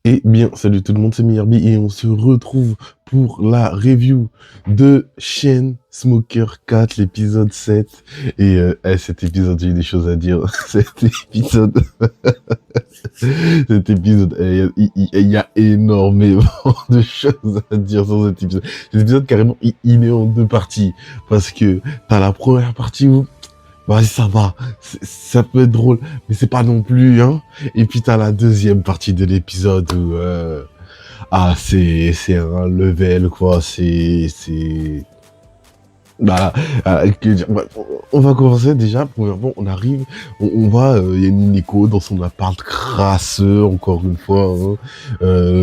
Eh bien, salut tout le monde, c'est Miyarbi et on se retrouve pour la review de Chainsmokers 4, l'épisode 7. Et cet épisode, j'ai des choses à dire. Cet épisode, cet épisode, il y a énormément de choses à dire sur cet épisode. Cet épisode, carrément, il est en deux parties. Parce que t'as la première partie où vas-y, ça va. Ça peut être drôle, mais c'est pas non plus, hein. Et puis t'as la deuxième partie de l'épisode où, c'est un level, quoi. Bah, on va commencer déjà. Premièrement, on arrive, on va, il y a une Nico dans son appart crasseux, encore une fois, hein.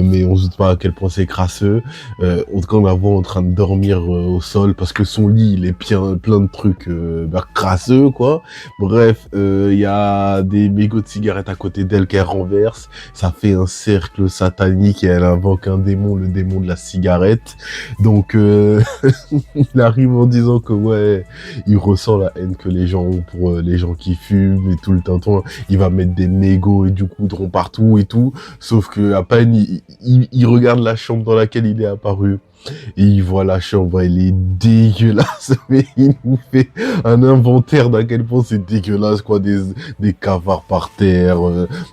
Mais on se doute pas à quel point c'est crasseux. En tout cas, on la voit en train de dormir au sol parce que son lit, il est plein de trucs crasseux, quoi. Bref, il y a des mégots de cigarettes à côté d'elle qu'elle renverse. Ça fait un cercle satanique et elle invoque un démon, le démon de la cigarette. Donc, il arrive en disant que ouais, il ressent la haine que les gens ont pour les gens qui fument et tout le temps, il va mettre des mégots et du goudron partout et tout. Sauf que à peine il regarde la chambre dans laquelle il est apparu. Et il voit la chambre, elle est dégueulasse, mais il nous fait un inventaire d'à quel point c'est dégueulasse, quoi, des cavards par terre,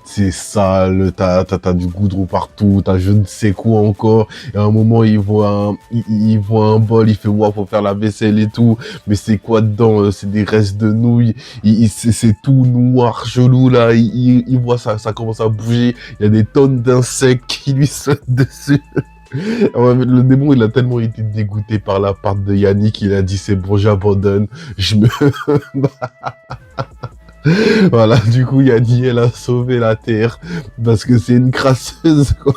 c'est sale, t'as du goudron partout, t'as je ne sais quoi encore, et à un moment, il voit un bol, il fait, ouais, faut faire la vaisselle et tout, mais c'est quoi dedans, c'est des restes de nouilles, c'est tout noir, chelou, là, il voit ça, ça commence à bouger, il y a des tonnes d'insectes qui lui sautent dessus. Ouais, mais le démon, il a tellement été dégoûté par la part de Yannick qu'il a dit c'est bon, j'abandonne. Je me... Voilà, du coup, Yannick, elle a sauvé la terre parce que c'est une crasseuse, quoi.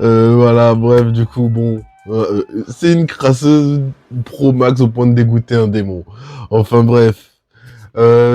Voilà, bref, du coup, bon, c'est une crasseuse pro max au point de dégoûter un démon. Enfin, bref.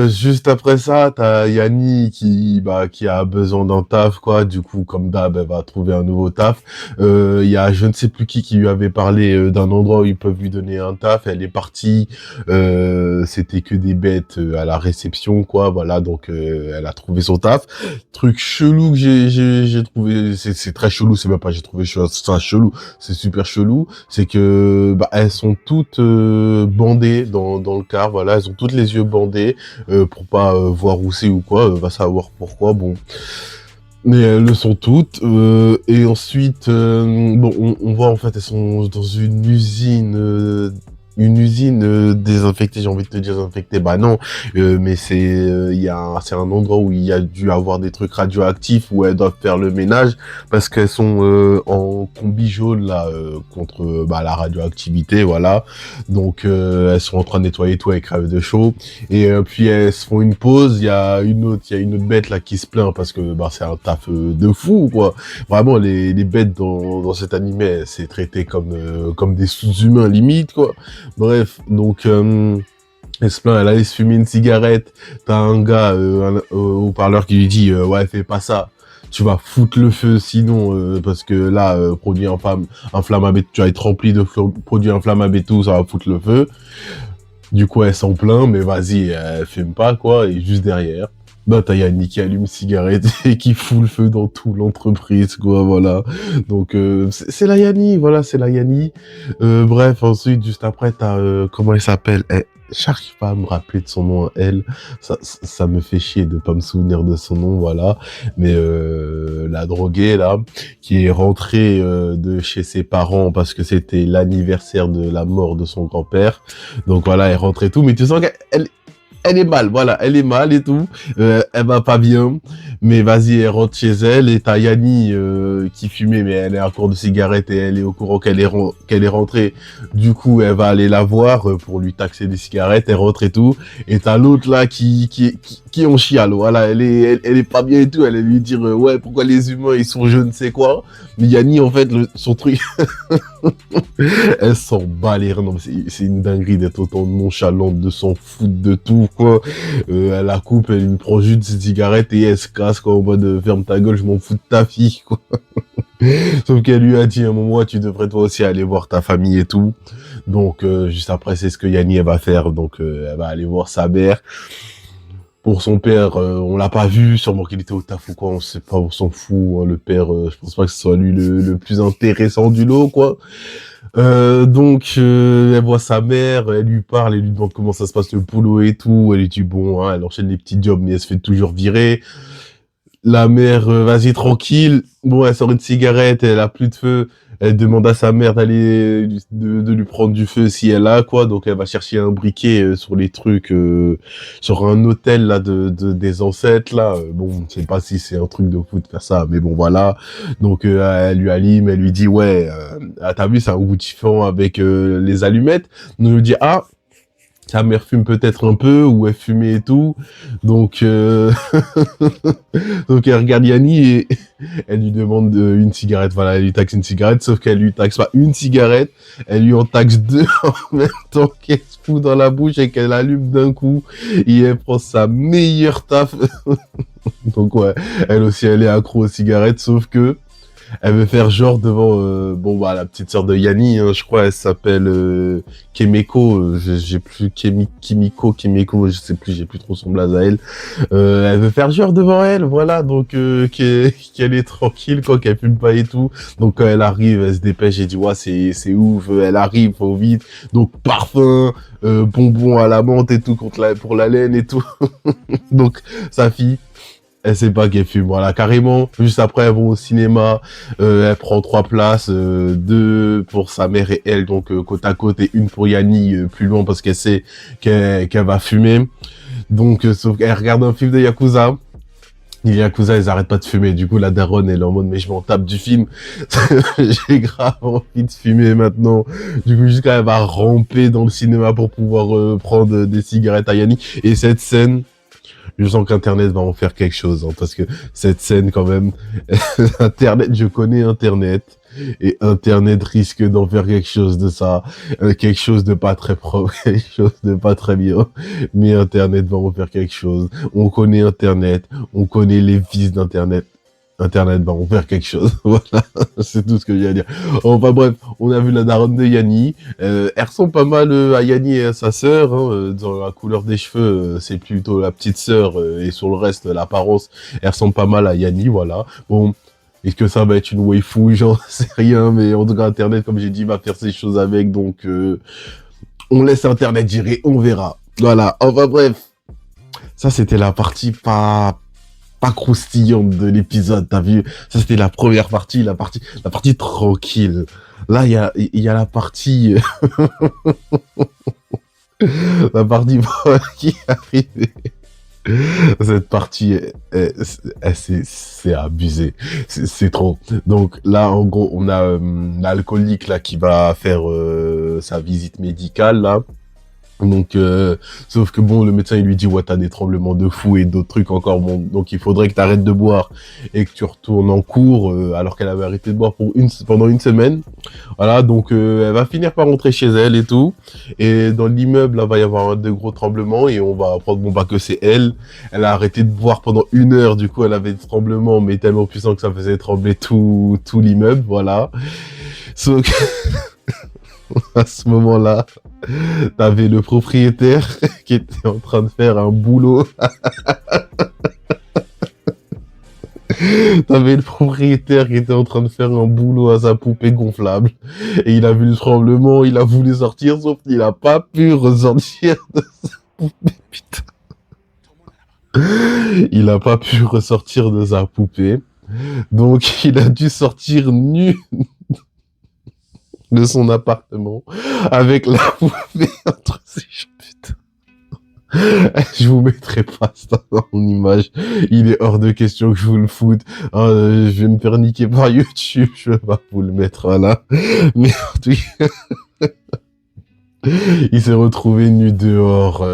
Juste après ça, t'as Yanni qui a besoin d'un taf, quoi. Du coup, comme d'hab, elle va trouver un nouveau taf. Il y a je ne sais plus qui lui avait parlé d'un endroit où ils peuvent lui donner un taf. Elle est partie. C'était que des bêtes à la réception, quoi. Voilà, donc elle a trouvé son taf. Truc chelou que j'ai trouvé, c'est très chelou. C'est même pas j'ai trouvé ça chelou. C'est super chelou. C'est que elles sont toutes bandées dans le car. Voilà, elles ont toutes les yeux bandés pour pas voir où c'est ou quoi, va savoir pourquoi, bon. Mais elles le sont toutes, et ensuite, bon, on voit en fait, elles sont dans une usine désinfectée, j'ai envie de te dire désinfectée, bah non, mais c'est un endroit où il y a dû avoir des trucs radioactifs où elles doivent faire le ménage parce qu'elles sont en combi jaune là contre la radioactivité, voilà. Donc elles sont en train de nettoyer tout avec crève de chaud et puis elles se font une pause. Il y a une autre bête là qui se plaint parce que c'est un taf de fou, quoi. Vraiment, les bêtes dans cet animé, c'est traité comme des sous-humains limite, quoi. Bref, donc elle se plaint, elle allait se fumer une cigarette. T'as un gars, un haut-parleur qui lui dit ouais, fais pas ça. Tu vas foutre le feu sinon, parce que là, produit inflammable, tu vas être rempli de produits inflammables et tout, ça va foutre le feu. Du coup, elle s'en plaint, mais vas-y, elle fume pas, quoi, et juste derrière, t'as Yannick qui allume une cigarette et qui fout le feu dans toute l'entreprise, quoi, voilà. Donc, c'est la Yanni, voilà, c'est la Yanni. Bref, ensuite, juste après, t'as, comment elle s'appelle? J'arrive pas à me rappeler de son nom, elle. Ça me fait chier de pas me souvenir de son nom, voilà. Mais, la droguée, là, qui est rentrée, de chez ses parents parce que c'était l'anniversaire de la mort de son grand-père. Donc voilà, elle rentre et tout, mais tu sens qu'elle elle est mal, voilà, elle est mal et tout, elle va pas bien, mais vas-y, elle rentre chez elle, et t'as Yanni qui fumait, mais elle est à court de cigarette et elle est au courant qu'elle est rentrée, du coup, elle va aller la voir pour lui taxer des cigarettes, elle rentre et tout, et t'as l'autre là qui en chiale, voilà, elle est pas bien et tout, elle allait lui dire, ouais, pourquoi les humains, ils sont je ne sais quoi, mais Yanni, en fait, son truc, elle s'en bat les reins. Non, c'est une dinguerie d'être autant nonchalante, de s'en foutre de tout, quoi. Elle la coupe, elle lui prend juste ses cigarettes et elle se casse, quoi, en mode ferme ta gueule, je m'en fous de ta fille, quoi. Sauf qu'elle lui a dit à un moment, tu devrais toi aussi aller voir ta famille et tout. Donc, juste après, c'est ce que Yanni, elle va faire. Donc, elle va aller voir sa mère. Pour son père, on l'a pas vu, sûrement qu'il était au taf ou quoi, on sait pas, on s'en fout. Hein, le père, je pense pas que ce soit lui le plus intéressant du lot, quoi. Donc, elle voit sa mère, elle lui parle, elle lui demande comment ça se passe le boulot et tout. Elle lui dit bon, hein, elle enchaîne les petits jobs, mais elle se fait toujours virer. La mère, vas-y tranquille. Bon, elle sort une cigarette, elle a plus de feu. Elle demande à sa mère d'aller de lui prendre du feu si elle a quoi. Donc elle va chercher un briquet sur les trucs, sur un hôtel là des ancêtres là. Bon, je sais pas si c'est un truc de fou de faire ça, mais bon voilà. Donc elle lui allume, elle lui dit ouais, t'as vu c'est un goût différent avec les allumettes. Donc elle lui dit ah. Sa mère fume peut-être un peu, ou elle fumait et tout. Donc, donc elle regarde Yanni et elle lui demande une cigarette. Voilà, elle lui taxe une cigarette, sauf qu'elle lui taxe pas une cigarette, elle lui en taxe deux en même temps qu'elle se fout dans la bouche et qu'elle allume d'un coup. Et elle prend sa meilleure taf. Donc ouais, elle aussi, elle est accro aux cigarettes, sauf que elle veut faire genre devant bon bah la petite sœur de Yanni, hein, je crois elle s'appelle Kemeko, j'ai plus Kimiko, je sais plus, j'ai plus trop son blaze à elle. Elle veut faire genre devant elle, voilà, donc qu'elle est tranquille quoi, qu'elle fume pas et tout. Donc quand elle arrive, elle se dépêche et dit ouais c'est ouf, elle arrive, faut vite. Donc parfum, bonbons à la menthe et tout pour la laine et tout. Donc sa fille elle sait pas qu'elle fume, voilà, carrément. Juste après, elles vont au cinéma, elle prend 3 places, 2 pour sa mère et elle, donc côte à côte, et une pour Yanni plus loin parce qu'elle sait qu'elle va fumer. Donc, sauf qu'elle regarde un film de Yakuza. Les Yakuza, ils arrêtent pas de fumer. Du coup, la daronne, elle est en mode, mais je m'en tape du film. J'ai grave envie de fumer maintenant. Du coup, jusqu'à elle va ramper dans le cinéma pour pouvoir prendre des cigarettes à Yanni. Et cette scène, je sens qu'Internet va en faire quelque chose, hein, parce que cette scène, quand même, Internet, je connais Internet, et Internet risque d'en faire quelque chose de ça, quelque chose de pas très propre, quelque chose de pas très bien, mais Internet va en faire quelque chose. On connaît Internet, on connaît les vices d'Internet. Internet va en faire quelque chose. Voilà, c'est tout ce que j'ai à dire. Enfin bref, on a vu la daronne de Yanni. Elle ressemble pas mal à Yanni et à sa sœur. Hein, dans la couleur des cheveux, c'est plutôt la petite sœur. Et sur le reste, l'apparence, elle ressemble pas mal à Yanni, voilà. Bon, est-ce que ça va être une waifu? J'en sais rien, mais en tout cas, Internet, comme j'ai dit, va faire ses choses avec. Donc, on laisse Internet gérer, on verra. Voilà, enfin bref. Ça, c'était la partie pas croustillante de l'épisode, t'as vu? Ça, c'était la première partie, la partie tranquille. Là, il y a la partie, la partie qui est arrivée. Cette partie, c'est abusé. C'est trop. Donc là, en gros, on a l'alcoolique là qui va faire sa visite médicale là. Donc, sauf que bon, le médecin il lui dit ouais t'as des tremblements de fou et d'autres trucs encore. Bon, donc il faudrait que t'arrêtes de boire et que tu retournes en cours alors qu'elle avait arrêté de boire pendant une semaine. Voilà, donc elle va finir par rentrer chez elle et tout. Et dans l'immeuble, là va y avoir de gros tremblements et on va apprendre bon bah que c'est elle. Elle a arrêté de boire pendant 1 heure. Du coup, elle avait des tremblements mais tellement puissants que ça faisait trembler tout l'immeuble. Voilà. Sauf que à ce moment-là, t'avais le propriétaire qui était en train de faire un boulot. T'avais le propriétaire qui était en train de faire un boulot à sa poupée gonflable. Et il a vu le tremblement, il a voulu sortir, sauf qu'il a pas pu ressortir de sa poupée, putain. Il a pas pu ressortir de sa poupée. Donc, il a dû sortir nu de son appartement avec la poupée entre ses jambes, putain. Je vous mettrai pas ça en image. Il est hors de question que je vous le foute. Je vais me faire niquer par YouTube. Je vais pas vous le mettre, voilà. Mais en tout cas, il s'est retrouvé nu dehors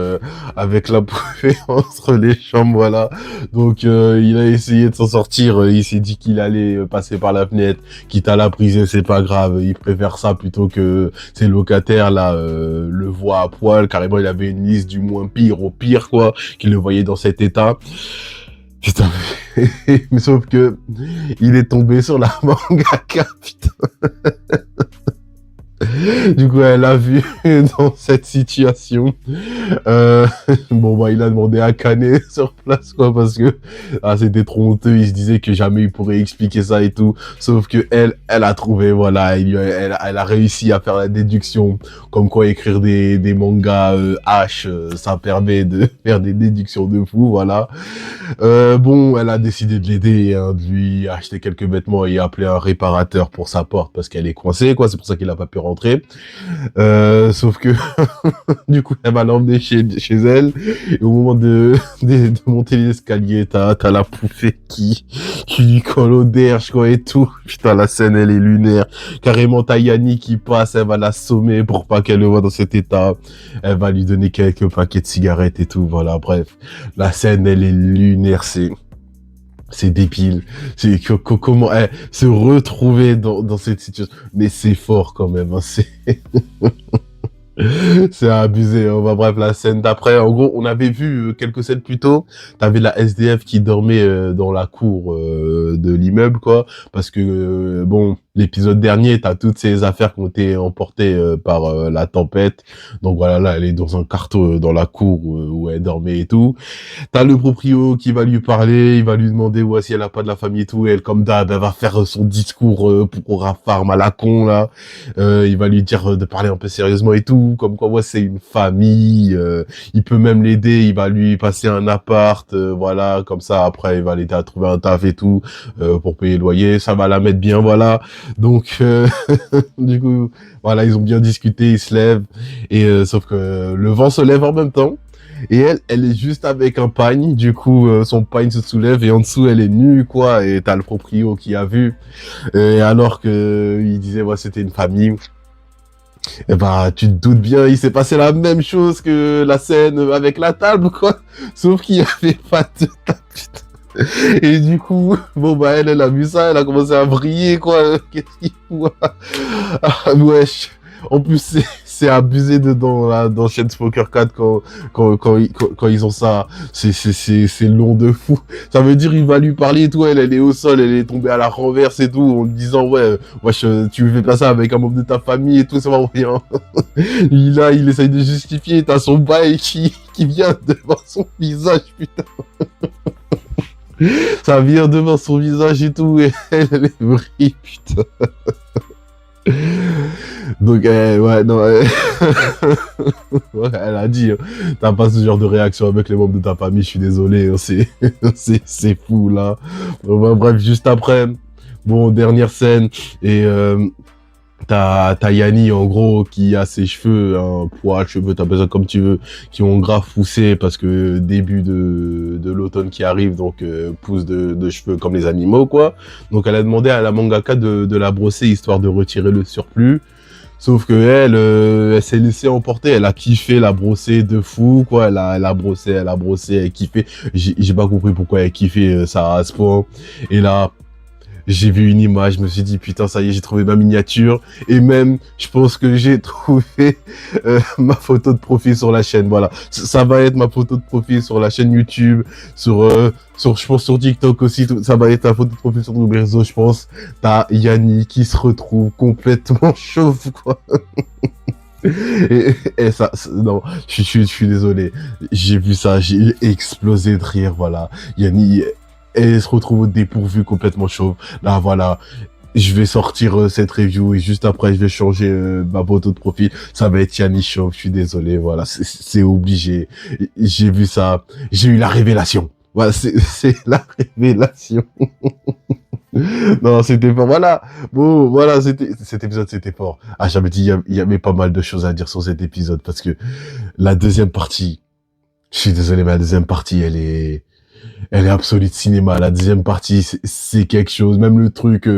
avec la poupée entre les jambes, voilà. Donc il a essayé de s'en sortir. Il s'est dit qu'il allait passer par la fenêtre, quitte à la briser, c'est pas grave. Il préfère ça plutôt que ses locataires là le voient à poil. Carrément, il avait une liste du moins pire au pire quoi, qu'il le voyait dans cet état. Putain, mais sauf que il est tombé sur la mangaka, putain. Du coup, elle a vu dans cette situation. Euh, bon, bah, il a demandé à Canet sur place, quoi, parce que c'était trop honteux. Il se disait que jamais il pourrait expliquer ça et tout. Sauf que elle a trouvé, voilà, elle a réussi à faire la déduction, comme quoi écrire des mangas H, ça permet de faire des déductions de fou, voilà. Bon, elle a décidé de l'aider, hein, de lui acheter quelques vêtements et appeler un réparateur pour sa porte parce qu'elle est coincée, quoi. C'est pour ça qu'il a pas pu rentrer. Sauf que du coup, elle va l'emmener chez elle. Et au moment de monter les escaliers, t'as la poupée qui lui colle au derche, quoi, et tout. Putain, la scène, elle est lunaire. Carrément, t'as Yanni qui passe, elle va l'assommer pour pas qu'elle le voit dans cet état. Elle va lui donner quelques paquets de cigarettes et tout. Voilà, bref. La scène, elle est lunaire, c'est débile. C'est comment se retrouver dans cette situation. Mais c'est fort quand même, hein, c'est abusé, hein. Bah, bref, la scène d'après, en gros, on avait vu quelques scènes plus tôt, t'avais la SDF qui dormait dans la cour de l'immeuble, quoi, parce que, bon, l'épisode dernier, t'as toutes ces affaires qui ont été emportées par la tempête, donc voilà, là, elle est dans un carton dans la cour où elle dormait et tout. T'as le proprio qui va lui parler, il va lui demander ouais, si elle a pas de la famille et tout, et elle, comme d'hab, elle va faire son discours pour Rafarm à la con, là. Il va lui dire de parler un peu sérieusement et tout, comme quoi, ouais, c'est une famille, il peut même l'aider, il va lui passer un appart, voilà, comme ça, après, il va l'aider à trouver un taf et tout, pour payer le loyer, ça va la mettre bien, voilà. Donc, du coup, voilà, ils ont bien discuté, ils se lèvent, et sauf que le vent se lève en même temps. Et elle est juste avec un pagne, du coup son pagne se soulève et en dessous elle est nue quoi, et t'as le proprio qui a vu, et alors que il disait ouais c'était une famille, et bah tu te doutes bien, il s'est passé la même chose que la scène avec la table quoi, sauf qu'il y avait pas de table. Putain. Et du coup, bon bah elle a vu ça, elle a commencé à vriller quoi, qu'est-ce qu'il faut, ah, wesh. En plus, c'est abusé dedans, là, dans Shades Poker 4, quand ils ont ça. C'est long de fou. Ça veut dire, il va lui parler et tout, elle est au sol, elle est tombée à la renverse et tout, en lui disant, ouais, wesh, tu me fais pas ça avec un membre de ta famille et tout, ça va rien. Il essaye de justifier, t'as son bail qui vient devant son visage, putain. Ça vient devant son visage et tout, et elle est vrille, putain. Donc, ouais, non, ouais, elle a dit, t'as pas ce genre de réaction avec les membres de ta famille, je suis désolé, hein, c'est fou, là. Bref, juste après, bon, dernière scène, et t'as Yanni, en gros, qui a ses cheveux, un poil, cheveux, t'as besoin comme tu veux, qui ont grave poussé, parce que début de l'automne qui arrive, donc pousse de cheveux comme les animaux, quoi. Donc, elle a demandé à la mangaka de la brosser, histoire de retirer le surplus. Sauf que elle s'est laissée emporter, elle a kiffé la brosser de fou, quoi. Elle a brossé, elle a kiffé. J'ai pas compris pourquoi elle kiffait ça à ce point. Et là, j'ai vu une image, je me suis dit, putain, ça y est, j'ai trouvé ma miniature. Et même, je pense que j'ai trouvé ma photo de profil sur la chaîne. Voilà, ça va être ma photo de profil sur la chaîne YouTube, je pense sur TikTok aussi. Ça va être la photo de profil sur tous les réseaux, je pense. T'as Yanni qui se retrouve complètement chauve, quoi. Et ça, non, je suis désolé. J'ai vu ça, j'ai explosé de rire, voilà. Yanni, elle se retrouve au dépourvu complètement chauve. Là, voilà. Je vais sortir cette review et juste après, je vais changer ma photo de profil. Ça va être Yanni chauve, je suis désolé, voilà. C'est obligé. J'ai vu ça. J'ai eu la révélation. Voilà, c'est la révélation. Non, c'était fort. Voilà. Bon, voilà, cet épisode, c'était fort. Ah, j'avais dit, il y avait pas mal de choses à dire sur cet épisode parce que la deuxième partie, je suis désolé, mais la deuxième partie, elle est absolue de cinéma. La deuxième partie, c'est quelque chose. Même le truc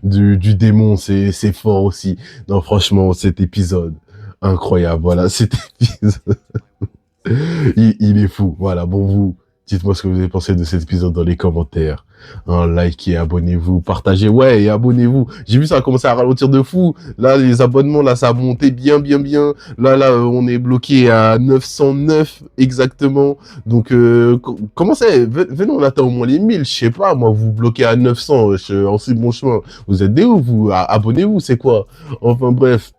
du démon, c'est fort aussi. Non, franchement, cet épisode, incroyable. Voilà, cet épisode, il est fou. Voilà, bon, vous, dites-moi ce que vous avez pensé de cet épisode dans les commentaires. Likez, abonnez-vous, partagez, ouais, et abonnez-vous. J'ai vu ça a commencé à ralentir de fou. Là, les abonnements, là, ça a monté bien, bien, bien. Là, on est bloqué à 909 exactement. Donc, comment c'est? Venez, on atteint au moins les 1000, je sais pas, moi, vous bloquez à 900, en si bon chemin. Vous êtes des ouf, vous? Abonnez-vous, c'est quoi? Enfin, bref.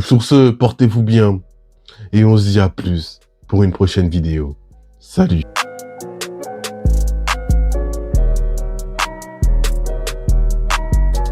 Sur ce, portez-vous bien et on se dit à plus pour une prochaine vidéo. Salut!